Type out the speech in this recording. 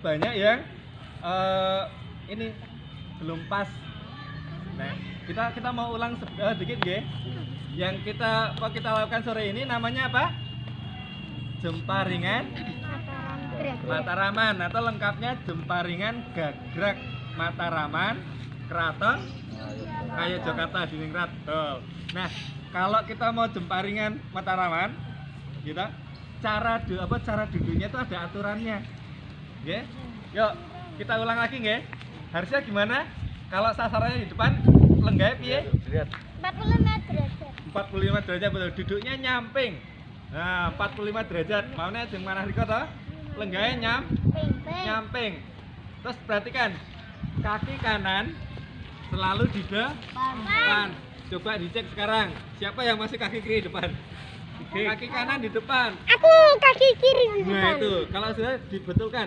banyak yang ini belum pas. Nah, kita mau ulang dikit ya. Yang kita lakukan sore ini namanya apa? Jemparingan Mataraman atau lengkapnya Jemparingan Gagrag Mataraman Keraton Ngayogyakarta Diningrat. Nah, kalau kita mau Jemparingan Mataraman, kita cara duduknya itu ada aturannya. Nggih. Yuk, kita ulang lagi nggih. Harusnya gimana? Kalau sasarannya di depan lenggahnya piye? 45 derajat. 45 derajat betul. Duduknya nyamping. Nah, 45 derajat. Maunya jeung manah riko to? Lenggahnya nyamping. Terus perhatikan kaki kanan selalu di depan. Coba dicek sekarang. Siapa yang masih kaki kiri depan? Kaki kanan di depan. Aku kaki kiri di depan. Nah, itu. Kalau sudah dibetulkan